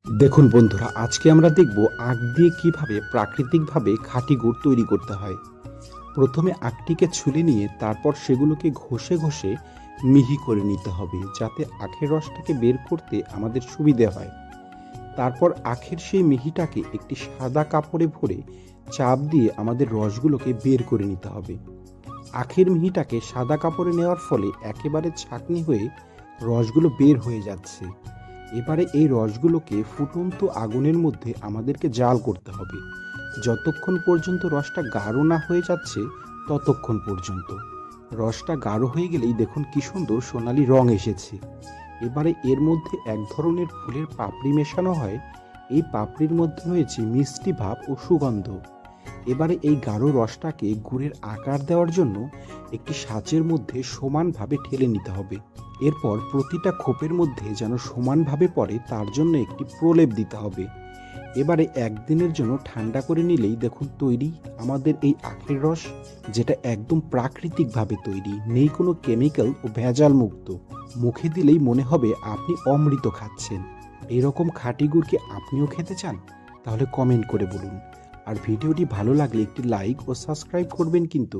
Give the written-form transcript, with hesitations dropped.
দেখুন বন্ধুরা, আজকে আমরা দেখব আখ দিয়ে কিভাবে প্রাকৃতিকভাবে খাঁটি গুড় তৈরি করতে হয়। প্রথমে আখটিকে ছুলে নিয়ে তারপর সেগুলোকে ঘষে ঘষে মিহি করে নিতে হবে, যাতে আখের রসটাকে বের করতে আমাদের সুবিধে হয়। তারপর আখের সেই মিহিটাকে একটি সাদা কাপড়ে ভরে চাপ দিয়ে আমাদের রসগুলোকে বের করে নিতে হবে। আখের মিহিটাকে সাদা কাপড়ে নেওয়ার ফলে একেবারে ছাঁকনি হয়ে রসগুলো বের হয়ে যাচ্ছে। এবারে এই রসগুলোকে ফুটন্ত আগুনের মধ্যে আমাদেরকে জাল করতে হবে, যতক্ষণ পর্যন্ত রসটা গাঢ় না হয়ে যাচ্ছে ততক্ষণ পর্যন্ত। রসটা গাঢ় হয়ে গেলেই দেখুন কি সুন্দর সোনালি রং এসেছে। এবারে এর মধ্যে এক ধরনের ফুলের পাপড়ি মেশানো হয়। এই পাপড়ির মধ্যে রয়েছে মিষ্টি ভাব ও সুগন্ধ। এবারে এই গাঢ় রসটাকে গুড়ের আকার দেওয়ার জন্য একটি সাঁচের মধ্যে সমানভাবে ঠেলে নিতে হবে। এরপর প্রতিটা খোপের মধ্যে যেন সমানভাবে পড়ে তার জন্য একটি প্রলেপ দিতে হবে। এবারে একদিনের জন্য ঠান্ডা করে নিলেই দেখুন তৈরি আমাদের এই আখের রস, যেটা একদম প্রাকৃতিকভাবে তৈরি, নেই কোনো কেমিক্যাল ও ভেজাল মুক্ত। মুখে দিলেই মনে হবে আপনি অমৃত খাচ্ছেন। এরকম খাঁটি গুড় কি আপনিও খেতে চান? তাহলে কমেন্ট করে বলুন। আর ভিডিওটি ভালো লাগলে একটি লাইক ও সাবস্ক্রাইব করবেন কিন্তু।